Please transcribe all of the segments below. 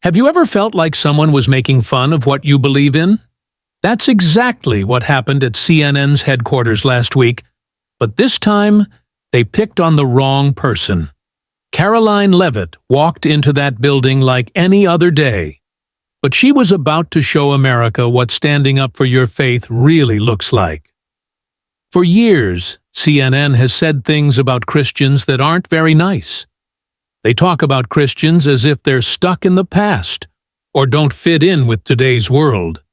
Have you ever felt like someone was making fun of what you believe in? That's exactly what happened at CNN's headquarters last week, but this time they picked on the wrong person. Karoline Leavitt walked into that building like any other day, but she was about to show America what standing up for your faith really looks like. For years, CNN has said things about Christians that aren't very nice. They talk about Christians as if they're stuck in the past or don't fit in with today's world.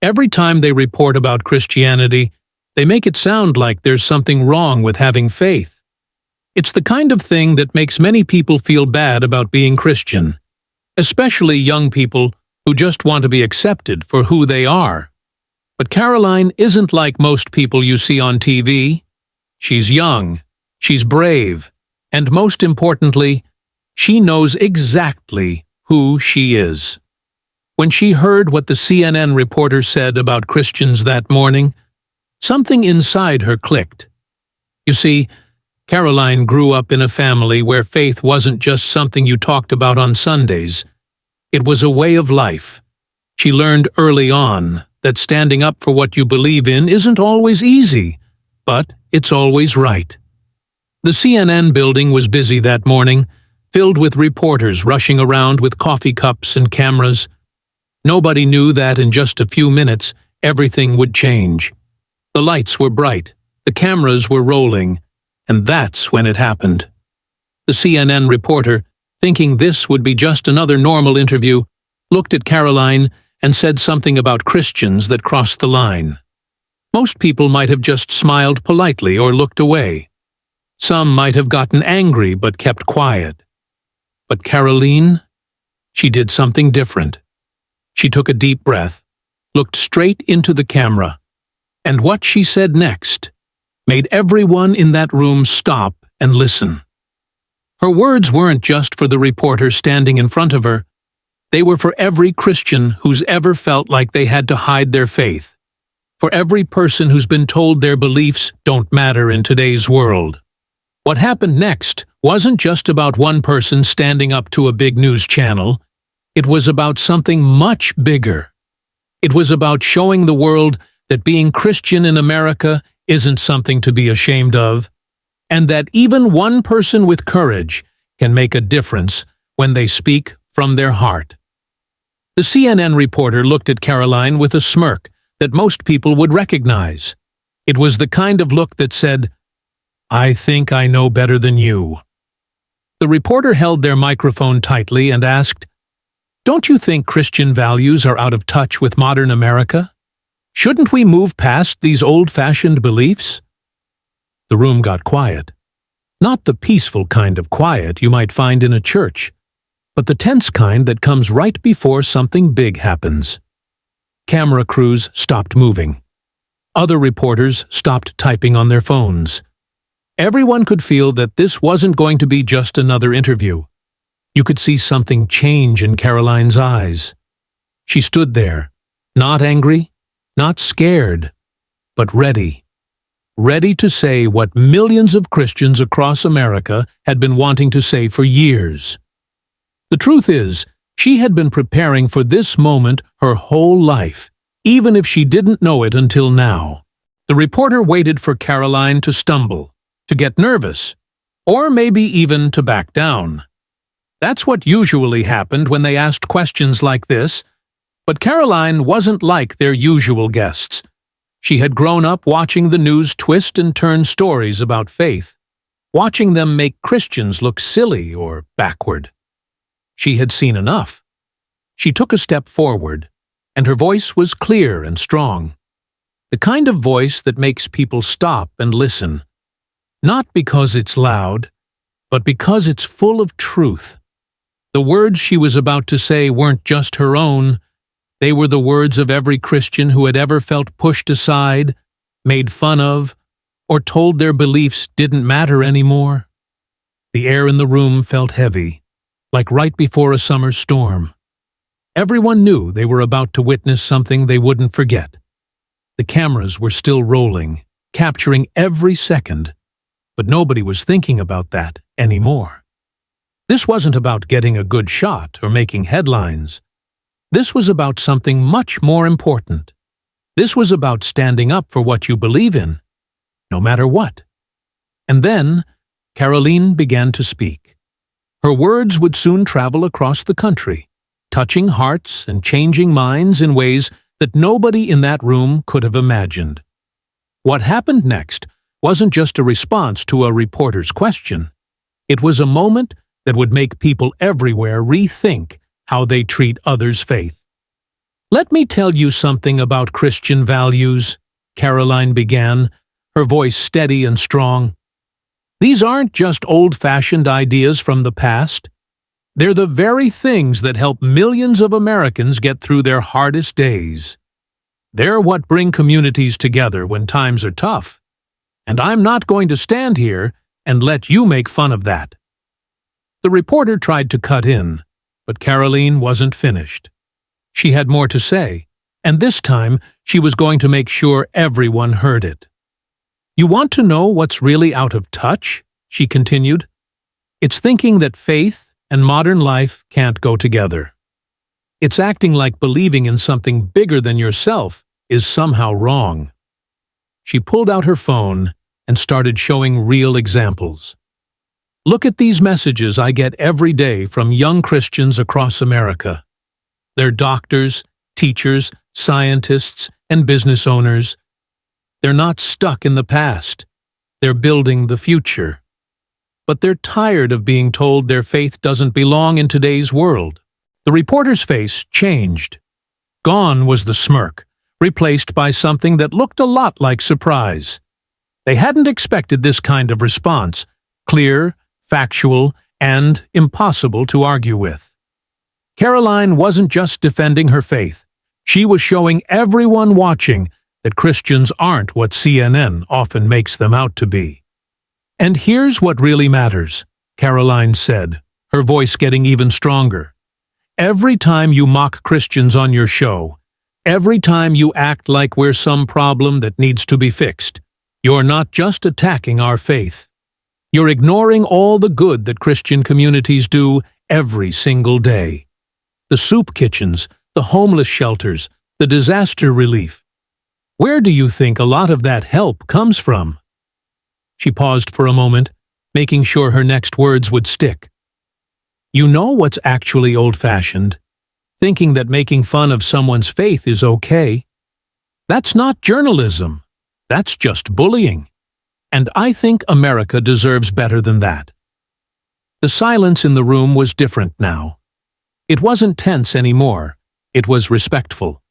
Every time they report about Christianity, they make it sound like there's something wrong with having faith. It's the kind of thing that makes many people feel bad about being Christian, especially young people who just want to be accepted for who they are. But Karoline isn't like most people you see on TV. She's young, she's brave, and most importantly, she knows exactly who she is. When she heard what the CNN reporter said about Christians that morning, something inside her clicked. You see, Karoline grew up in a family where faith wasn't just something you talked about on Sundays. It was a way of life. She learned early on that standing up for what you believe in isn't always easy, but it's always right. The CNN building was busy that morning, filled with reporters rushing around with coffee cups and cameras. Nobody knew that in just a few minutes, everything would change. The lights were bright, the cameras were rolling, and that's when it happened. The CNN reporter, thinking this would be just another normal interview, looked at Karoline and said something about Christians that crossed the line. Most people might have just smiled politely or looked away. Some might have gotten angry but kept quiet. But Karoline, she did something different. She took a deep breath, looked straight into the camera, and what she said next made everyone in that room stop and listen. Her words weren't just for the reporter standing in front of her. They were for every Christian who's ever felt like they had to hide their faith, for every person who's been told their beliefs don't matter in today's world. What happened next wasn't just about one person standing up to a big news channel. It was about something much bigger. It was about showing the world that being Christian in America isn't something to be ashamed of, and that even one person with courage can make a difference when they speak from their heart. The CNN reporter looked at Karoline with a smirk that most people would recognize. It was the kind of look that said, "I think I know better than you." The reporter held their microphone tightly and asked, "Don't you think Christian values are out of touch with modern America? Shouldn't we move past these old-fashioned beliefs?" The room got quiet. Not the peaceful kind of quiet you might find in a church, but the tense kind that comes right before something big happens. Camera crews stopped moving. Other reporters stopped typing on their phones. Everyone could feel that this wasn't going to be just another interview. You could see something change in Karoline's eyes. She stood there, not angry, not scared, but ready. Ready to say what millions of Christians across America had been wanting to say for years. The truth is, she had been preparing for this moment her whole life, even if she didn't know it until now. The reporter waited for Karoline to stumble, to get nervous, or maybe even to back down. That's what usually happened when they asked questions like this, but Karoline wasn't like their usual guests. She had grown up watching the news twist and turn stories about faith, watching them make Christians look silly or backward. She had seen enough. She took a step forward, and her voice was clear and strong. The kind of voice that makes people stop and listen. Not because it's loud, but because it's full of truth. The words she was about to say weren't just her own. They were the words of every Christian who had ever felt pushed aside, made fun of, or told their beliefs didn't matter anymore. The air in the room felt heavy, like right before a summer storm. Everyone knew they were about to witness something they wouldn't forget. The cameras were still rolling, capturing every second, but nobody was thinking about that anymore. This wasn't about getting a good shot or making headlines. This was about something much more important. This was about standing up for what you believe in, no matter what. And then, Karoline began to speak. Her words would soon travel across the country, touching hearts and changing minds in ways that nobody in that room could have imagined. What happened next wasn't just a response to a reporter's question. It was a moment that would make people everywhere rethink how they treat others' faith. "Let me tell you something about Christian values," Karoline began, her voice steady and strong. "These aren't just old-fashioned ideas from the past. They're the very things that help millions of Americans get through their hardest days. They're what bring communities together when times are tough. And I'm not going to stand here and let you make fun of that." The reporter tried to cut in, but Karoline wasn't finished. She had more to say, and this time she was going to make sure everyone heard it. "You want to know what's really out of touch?" she continued. "It's thinking that faith and modern life can't go together. It's acting like believing in something bigger than yourself is somehow wrong." She pulled out her phone and started showing real examples. "Look at these messages I get every day from young Christians across America. They're doctors, teachers, scientists, and business owners. They're not stuck in the past. They're building the future. But they're tired of being told their faith doesn't belong in today's world." The reporter's face changed. Gone was the smirk, replaced by something that looked a lot like surprise. They hadn't expected this kind of response, clear, factual, and impossible to argue with. Karoline wasn't just defending her faith. She was showing everyone watching that Christians aren't what CNN often makes them out to be. "And here's what really matters," Karoline said, her voice getting even stronger. "Every time you mock Christians on your show, every time you act like we're some problem that needs to be fixed, you're not just attacking our faith. You're ignoring all the good that Christian communities do every single day. The soup kitchens, the homeless shelters, the disaster relief. Where do you think a lot of that help comes from?" She paused for a moment, making sure her next words would stick. "You know what's actually old-fashioned? Thinking that making fun of someone's faith is okay. That's not journalism. That's just bullying. And I think America deserves better than that." The silence in the room was different now. It wasn't tense anymore. It was respectful.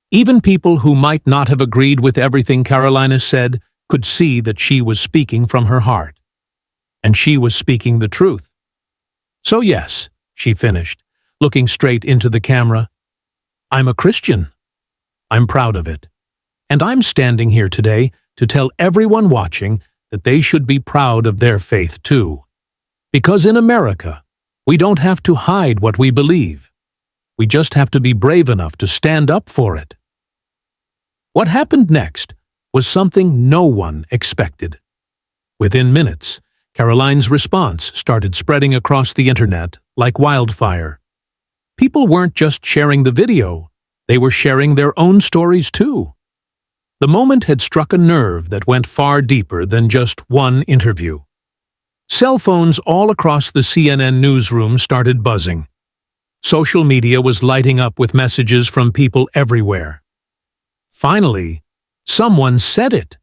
Even people who might not have agreed with everything Karoline said could see that she was speaking from her heart. And she was speaking the truth. "So yes," she finished, looking straight into the camera, "I'm a Christian. I'm proud of it. And I'm standing here today to tell everyone watching that they should be proud of their faith too. Because in America, we don't have to hide what we believe. We just have to be brave enough to stand up for it." What happened next was something no one expected. Within minutes, Karoline's response started spreading across the internet like wildfire. People weren't just sharing the video, they were sharing their own stories too. The moment had struck a nerve that went far deeper than just one interview. Cell phones all across the CNN newsroom started buzzing. Social media was lighting up with messages from people everywhere. "Finally, someone said it,"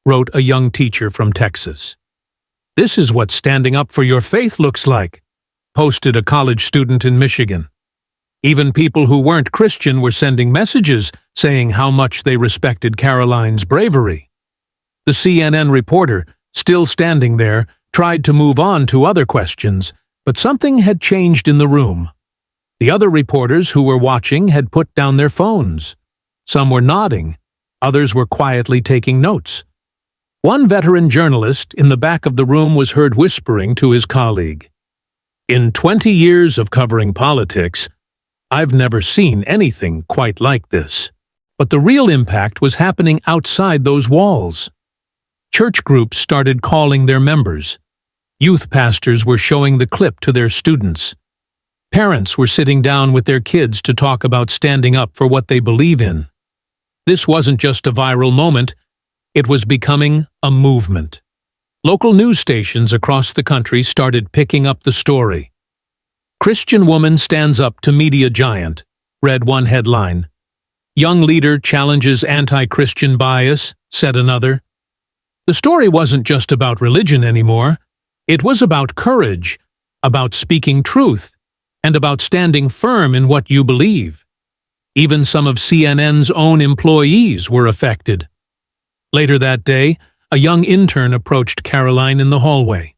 wrote a young teacher from Texas. "This is what standing up for your faith looks like," posted a college student in Michigan. Even people who weren't Christian were sending messages saying how much they respected Karoline's bravery. The CNN reporter, still standing there, tried to move on to other questions, but something had changed in the room. The other reporters who were watching had put down their phones. Some were nodding, others were quietly taking notes. One veteran journalist in the back of the room was heard whispering to his colleague, "In 20 years of covering politics, I've never seen anything quite like this." But the real impact was happening outside those walls. Church groups started calling their members. Youth pastors were showing the clip to their students. Parents were sitting down with their kids to talk about standing up for what they believe in. This wasn't just a viral moment, it was becoming a movement. Local news stations across the country started picking up the story. "Christian woman stands up to media giant," read one headline. "Young leader challenges anti-Christian bias," said another. The story wasn't just about religion anymore. It was about courage, about speaking truth, and about standing firm in what you believe. Even some of CNN's own employees were affected. Later that day, a young intern approached Karoline in the hallway.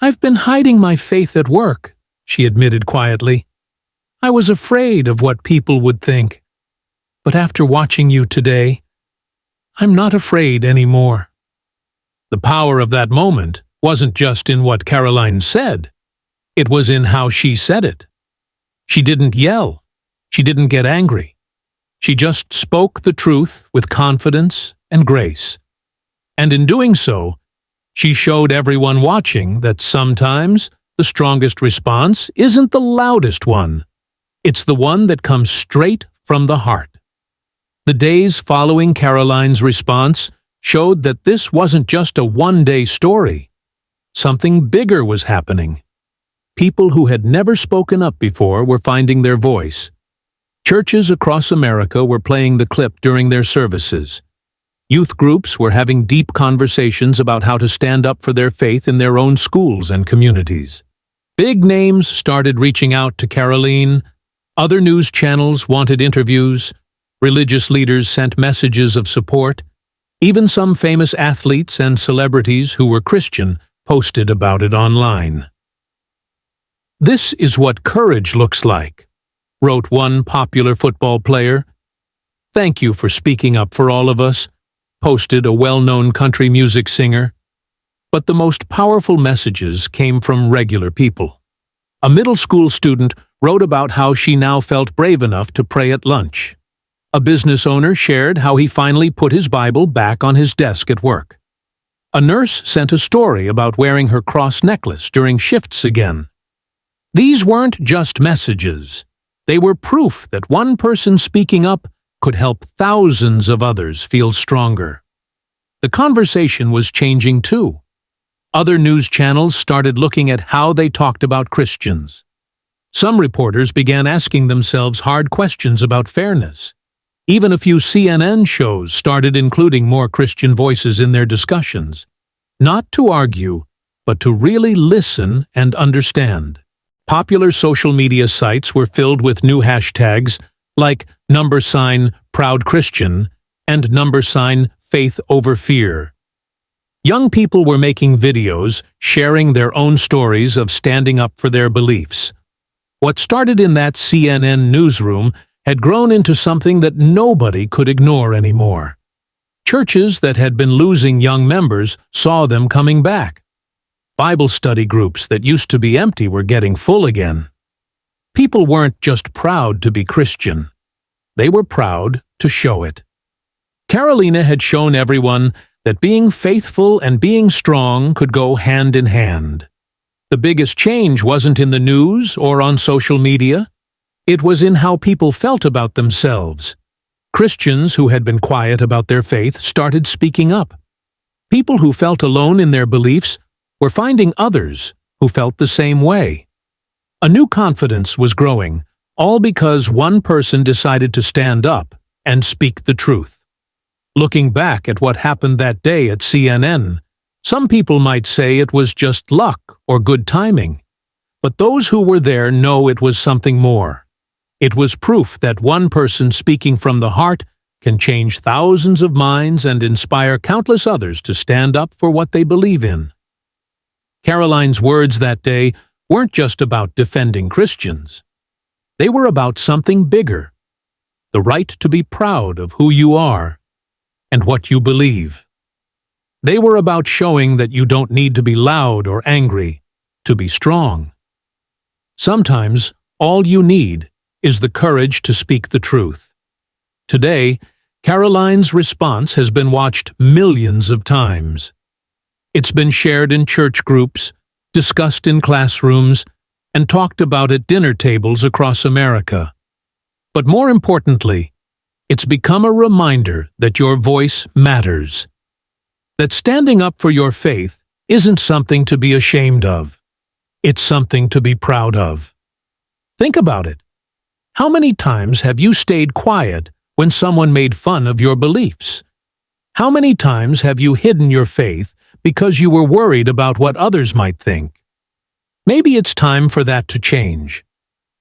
"I've been hiding my faith at work," she admitted quietly. "I was afraid of what people would think. But after watching you today, I'm not afraid anymore." The power of that moment wasn't just in what Karoline said. It was in how she said it. She didn't yell. She didn't get angry. She just spoke the truth with confidence and grace. And in doing so, she showed everyone watching that sometimes the strongest response isn't the loudest one. It's the one that comes straight from the heart. The days following Karoline's response showed that this wasn't just a one-day story. Something bigger was happening. People who had never spoken up before were finding their voice. Churches across America were playing the clip during their services. Youth groups were having deep conversations about how to stand up for their faith in their own schools and communities. Big names started reaching out to Karoline. Other news channels wanted interviews. Religious leaders sent messages of support. Even some famous athletes and celebrities who were Christian posted about it online. "This is what courage looks like," wrote one popular football player. "Thank you for speaking up for all of us," posted a well-known country music singer. But the most powerful messages came from regular people. A middle school student wrote about how she now felt brave enough to pray at lunch. A business owner shared how he finally put his Bible back on his desk at work. A nurse sent a story about wearing her cross necklace during shifts again. These weren't just messages. They were proof that one person speaking up could help thousands of others feel stronger. The conversation was changing too. Other news channels started looking at how they talked about Christians. Some reporters began asking themselves hard questions about fairness. Even a few CNN shows started including more Christian voices in their discussions. Not to argue, but to really listen and understand. Popular social media sites were filled with new hashtags like #ProudChristian and #Faith over Fear. Young people were making videos, sharing their own stories of standing up for their beliefs. What started in that CNN newsroom had grown into something that nobody could ignore anymore. Churches that had been losing young members saw them coming back. Bible study groups that used to be empty were getting full again. People weren't just proud to be Christian. They were proud to show it. Karoline had shown everyone that being faithful and being strong could go hand in hand. The biggest change wasn't in the news or on social media. It was in how people felt about themselves. Christians who had been quiet about their faith started speaking up. People who felt alone in their beliefs were finding others who felt the same way. A new confidence was growing, all because one person decided to stand up and speak the truth. Looking back at what happened that day at CNN, some people might say it was just luck or good timing. But those who were there know it was something more. It was proof that one person speaking from the heart can change thousands of minds and inspire countless others to stand up for what they believe in. Karoline's words that day weren't just about defending Christians. They were about something bigger, the right to be proud of who you are and what you believe. They were about showing that you don't need to be loud or angry to be strong. Sometimes all you need is the courage to speak the truth. Today, Karoline's response has been watched millions of times. It's been shared in church groups, discussed in classrooms, and talked about at dinner tables across America. But more importantly, it's become a reminder that your voice matters. That standing up for your faith isn't something to be ashamed of. It's something to be proud of. Think about it. How many times have you stayed quiet when someone made fun of your beliefs? How many times have you hidden your faith because you were worried about what others might think? Maybe it's time for that to change.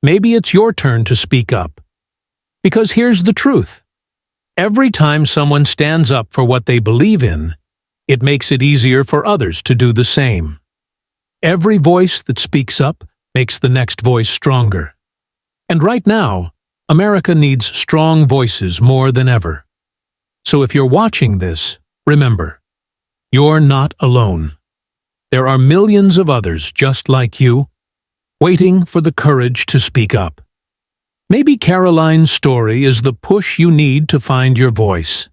Maybe it's your turn to speak up. Because here's the truth. Every time someone stands up for what they believe in, it makes it easier for others to do the same. Every voice that speaks up makes the next voice stronger. And right now, America needs strong voices more than ever. So if you're watching this, remember, you're not alone. There are millions of others just like you, waiting for the courage to speak up. Maybe Karoline's story is the push you need to find your voice.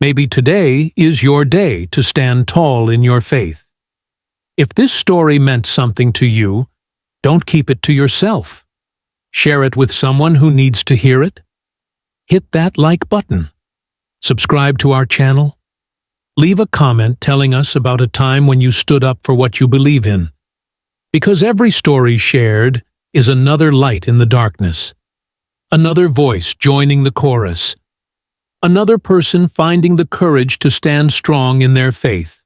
Maybe today is your day to stand tall in your faith. If this story meant something to you, don't keep it to yourself. Share it with someone who needs to hear it. Hit that like button. Subscribe to our channel. Leave a comment telling us about a time when you stood up for what you believe in. Because every story shared is another light in the darkness. Another voice joining the chorus. Another person finding the courage to stand strong in their faith.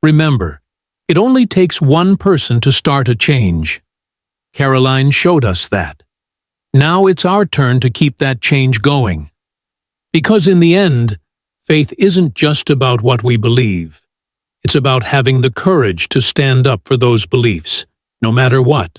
Remember, it only takes one person to start a change. Karoline showed us that. Now it's our turn to keep that change going. Because in the end, faith isn't just about what we believe. It's about having the courage to stand up for those beliefs, no matter what.